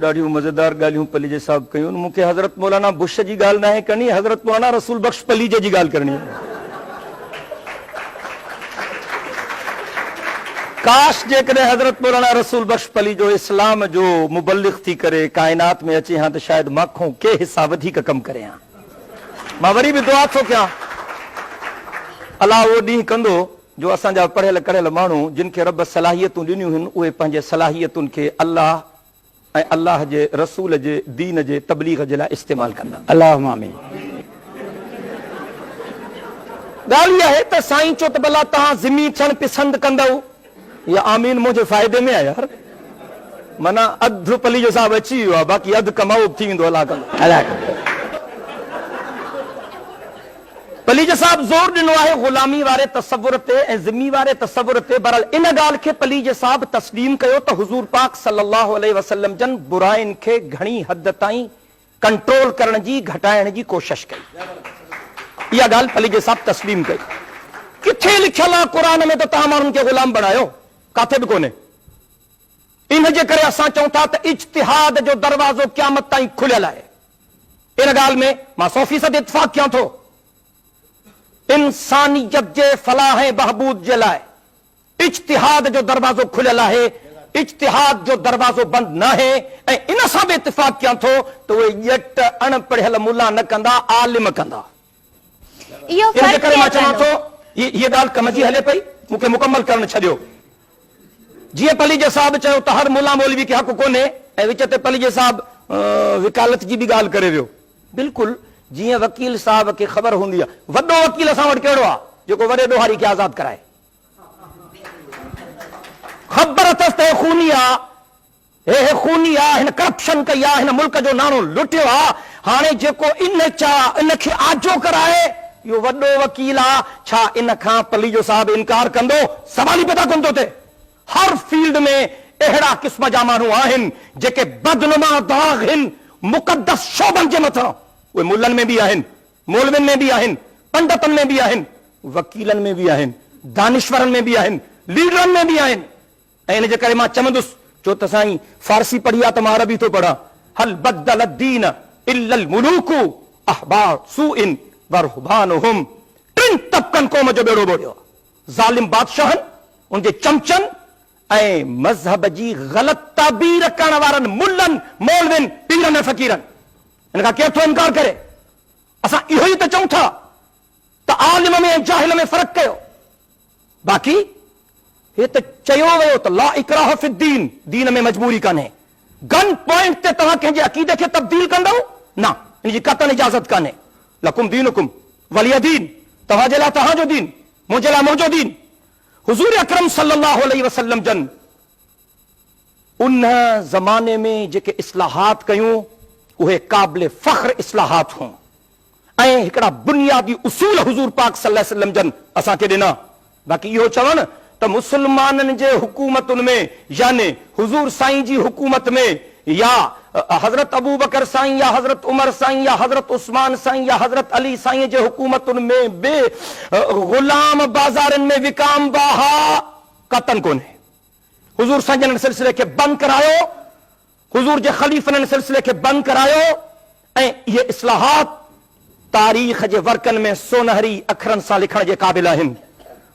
ॾाढियूं मज़ेदार ॻाल्हियूं पलीजे साहब कयूं। मूंखे हज़रत मौलाना बुश जी ॻाल्हि नाहे करणी, हज़रत मौलाना रसूल बख्श पलीजे जी ॻाल्हि करणी आहे। काश जेकॾहिं हज़रत मौलाना रसूल बख्श पलीजो इस्लाम जो मुबल्लिग़ थी करे काइनात में अचे हा त शायदि माखों के हिसा वधीक कमु करे हा। मां वरी बि दुआ थो कयां अलाह उहो ॾींहुं कंदो जो असांजा पढ़ियल कढ़ियल माण्हू जिन खे रब सलाहियतूं ॾिनियूं आहिनि उहे पंहिंजे सलाहियतुनि खे अल्लाह ऐं अल्लाह जे रसूल जे दीन जे तबलीग जे लाइ इस्तेमालु कंदा। अल्लाहुम्मा आमीन। ॻाल्हि इहा आहे त साईं चओ त भला तव्हां ज़िमी थियणु पसंदि कंदव या आमीन मुंहिंजे फ़ाइदे में आहे यार। माना अधु पलीजो साहिबु अची वियो आहे, बाक़ी अधु कमाओ थी वेंदो। अलाह कंदो। पलीज साहब जोर ॾिनो आहे ग़ुलामी वारे तसव्वुर ते ऐं ज़िमी वारे तसव्वुर ते। बहरहाल इन ॻाल्हि खे पलीज साहब तस्लीम कयो त हुज़ूर पाक सल्लल्लाहु अलैहि वसल्लम जन बुराइनि खे घणी हद ताईं कंट्रोल करण जी घटाइण जी कोशिश कई। इहा ॻाल्हि पलीज साहब तस्लीम कई। किथे लिखियल आहे क़ुरान में त तव्हां माण्हुनि खे ग़ुलाम बणायो? काथे बि कोन्हे। इन जे करे असां चऊं था त इज्तिहाद जो दरवाज़ो क़यामत ताईं खुलियल आहे। इन ॻाल्हि में मां 100% इत्तिफ़ाक़ कयां थो। इंसानियत जे फलाह ऐं बहबूद जे लाइ इज्तिहाद जो दरवाज़ो खुलियल आहे। इज्तिहाद जो दरवाज़ो बंदि न आहे। ऐं इन सां बि इत्तिफ़ाक़ कयां थो त उहे ॼट अणपढ़ियल मुला न कंदा, आलिम कंदा। इन जे करे मां चवां थो हीअ ॻाल्हि कम जी हले पई, मूंखे मुकमल करणु छॾियो। जीअं पलीज साहब चयो त हर मुला मौलवी खे हक़ कोन्हे ऐं विच ते पलीज साहब विकालत जी बि ॻाल्हि करे वियो। बिल्कुलु जीअं वकील साहब खे ख़बर हूंदी आहे। वॾो वकील असां वटि कहिड़ो आहे जेको वॾे ॾोहारी खे आज़ादु कराए? ख़बर अथसि त हे खूनी आहे, हे खूनी आहे, हिन करप्शन कई आहे, हिन मुल्क जो नाणो लुटियो आहे। हाणे जेको इनखे आजो कराए इहो वॾो वकील आहे। छा इन खां पलीजो साहब इनकार कंदो? सवाल ई पैदा कोन थो थिए। हर फील्ड में अहिड़ा क़िस्म जा माण्हू आहिनि जेके बदनुमा दाग़ आहिनि मुक़दस शोबनि जे मथां। उहे मुल्लनि में बि आहिनि, मौलवियुनि में बि आहिनि, पंडितनि में बि आहिनि, वकीलनि में बि आहिनि, दानिश्वरनि में बि आहिनि, लीडरनि में बि आहिनि। ऐं इन जे करे मां चवंदुसि छो त साईं फारसी पढ़ी आहे त मां अरबी थो पढ़ां। हल बदल अद्दीन इल्लल मुलूकु अहबार सूइन व रुहबानुहुम। टिनि तबक़नि क़ौम जो बेड़ो बोड़ियो। ज़ालिम बादशाहनि, उनजे चमचनि ऐं मज़हब जी ग़लति ताबीर करण वारनि मुल्लनि, मौलवियुनि, पीरनि ऐं फ़क़ीरनि। इन खां केरु थो इनकार करे? असां इहो ई त चऊं था त आलिम में ऐं जाहिल में फ़र्क़ु कयो। बाक़ी हे त चयो वियो त ला इकराह फिद्दीन, दीन में मजबूरी कान्हे। गन पॉइंट ते तव्हां कंहिंजे अक़ीदे खे तब्दील कंदव न, इन जी क़तन इजाज़त कान्हे। लकुम दीनुकुम वलिय दीन, तव्हांजे लाइ तव्हांजो दीन, मुंहिंजे लाइ मुंहिंजो दीन। हुज़ूर अकरम सल्लल्लाहु अलैहि वसल्लम जन उन ज़माने में जेके इस्लाहात कयूं उहे क़ाबिल फ़ख्र इस्लाहात हुआ ऐं हिकिड़ा बुनियादी उसूल हुज़ूर पाक सल्लल्लाहु अलैहि वसल्लम जन असांखे ॾिना। बाक़ी इहो चवनि त मुसलमाननि जे हुकूमतुनि में यानी हुज़ूर साईं जी हुकूमत में या हज़रत अबू बकर साईं या हज़रत उमर साईं या हज़रत उस्मान साईं या हज़रत अली साईं जे हुकूमतुनि में बि ग़ुलाम बाज़ारनि में विकाम बाहा कतन कोन्हे। हुज़ूर साईं जन सिलसिले खे बंदि करायो, हुज़ूर जे ख़लीफ़नि सिलसिले खे बंदि करायो ऐं इहे इस्लाहात तारीख़ जे वर्कनि में सोनहरी अखरनि सां लिखण जे क़ाबिल आहिनि।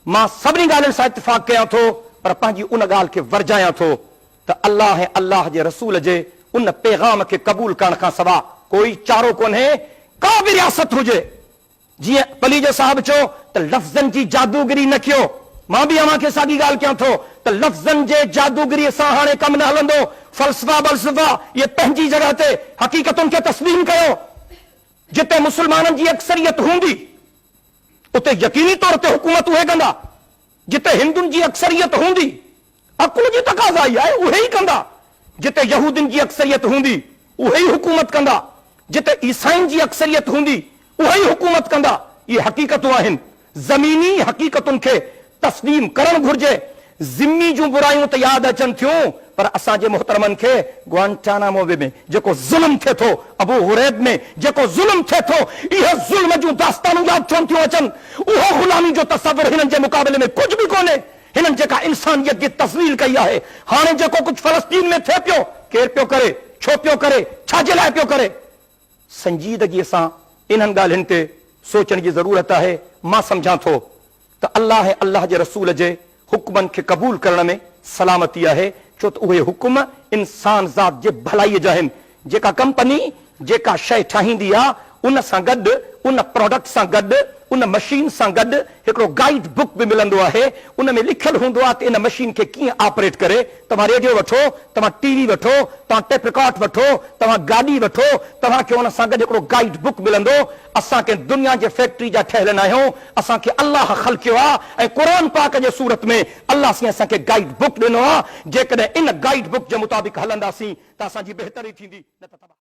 मां सभिनी ॻाल्हियुनि सां इत्तिफ़ाक़ कयां थो, पर पंहिंजी उन ॻाल्हि खे वर्जायां थो त अल्लाह ऐं अल्लाह जे रसूल जे उन पैगाम खे क़बूल करण खां सवा कोई चारो कोन्हे। का बि रियासत हुजे, जीअं पलीज साहब चयो त लफ़्ज़नि जी जादूगिरी न कयो, मां बि अव्हां खे साॻी ॻाल्हि कयां थो त लफ़्ज़नि जे जादूगिरीअ सां हाणे कमु न हलंदो। फ़लसफ़ा बलसफ़ा इहे पंहिंजी जॻह ते हक़ीक़तुनि खे तस्लीम कयो। जिते मुसलमाननि जी अक्सरियत हूंदी उते यकीनी तौर ते हुकूमत उहे कंदा। जिते हिंदुनि जी अक्सरियत हूंदी, अक़ुल जी तक़ाज़ा ई आहे, उहे ई कंदा। जिते यहूदियुनि जी अक्सरियत हूंदी उहे ई हुकूमत कंदा। जिते ईसाइनि जी अक्सरियत हूंदी उहे ई हुकूमत कंदा। इहे हक़ीक़तूं आहिनि। ज़मीनी हक़ीक़तुनि खे तस्लीम करणु घुर्जे। ज़िम्मी जूं बुरायूं त यादि अचनि थियूं, पर असांजे मुहतरमनि खे ग्वांटानामो बे में जेको ज़ुल्म थिए थो, अबू हुरैब में जेको ज़ुल्म थिए थो, इहे ज़ुल्म जूं दास्तानूं यादि छो थियूं अचनि? उहो ग़ुलामी जो तसव्वुर हिननि जे मुक़ाबले में कुझु बि कोन्हे। हिननि जेका इंसानियत जी तस्वीर कई आहे, हाणे जेको कुझु फ़लस्तीन में थिए पियो, केरु पियो करे? छो पियो करे, छाजे लाइ पियो करे? संजीदगी सां इन्हनि ॻाल्हियुनि ते सोचण जी ज़रूरत आहे। मां सम्झां थो त अल्लाह ऐं अल्लाह जे रसूल जे हुक्मनि खे क़बूल करण में सलामती आहे, छो त उहे हुकुम इंसान ज़ात जे भलाईअ जा आहिनि। जेका कंपनी जेका शइ ठाहींदी आहे उन सां गॾु, उन प्रोडक्ट सां गॾु, उन मशीन सां गॾु हिकिड़ो गाइड बुक बि मिलंदो आहे। उन में लिखियलु हूंदो आहे त इन मशीन खे कीअं ऑपरेट करे। तव्हां रेडियो वठो, तव्हां टीवी वठो, तव्हां टेप रिकॉर्ड वठो, तव्हां गाॾी वठो, तव्हांखे उन सां गॾु हिकिड़ो गाइड बुक मिलंदो। असांखे दुनिया जे फैक्ट्री जा ठहियल न आहियूं, असांखे अल्लाह ख़ल्क़ियो आहे ऐं क़ुर पाक जे सूरत में अल्लाह साईं असांखे गाइड बुक ॾिनो आहे। जेकॾहिं इन गाइड बुक जे मुताबिक़ हलंदासीं त असांजी बहितरी थींदी, न त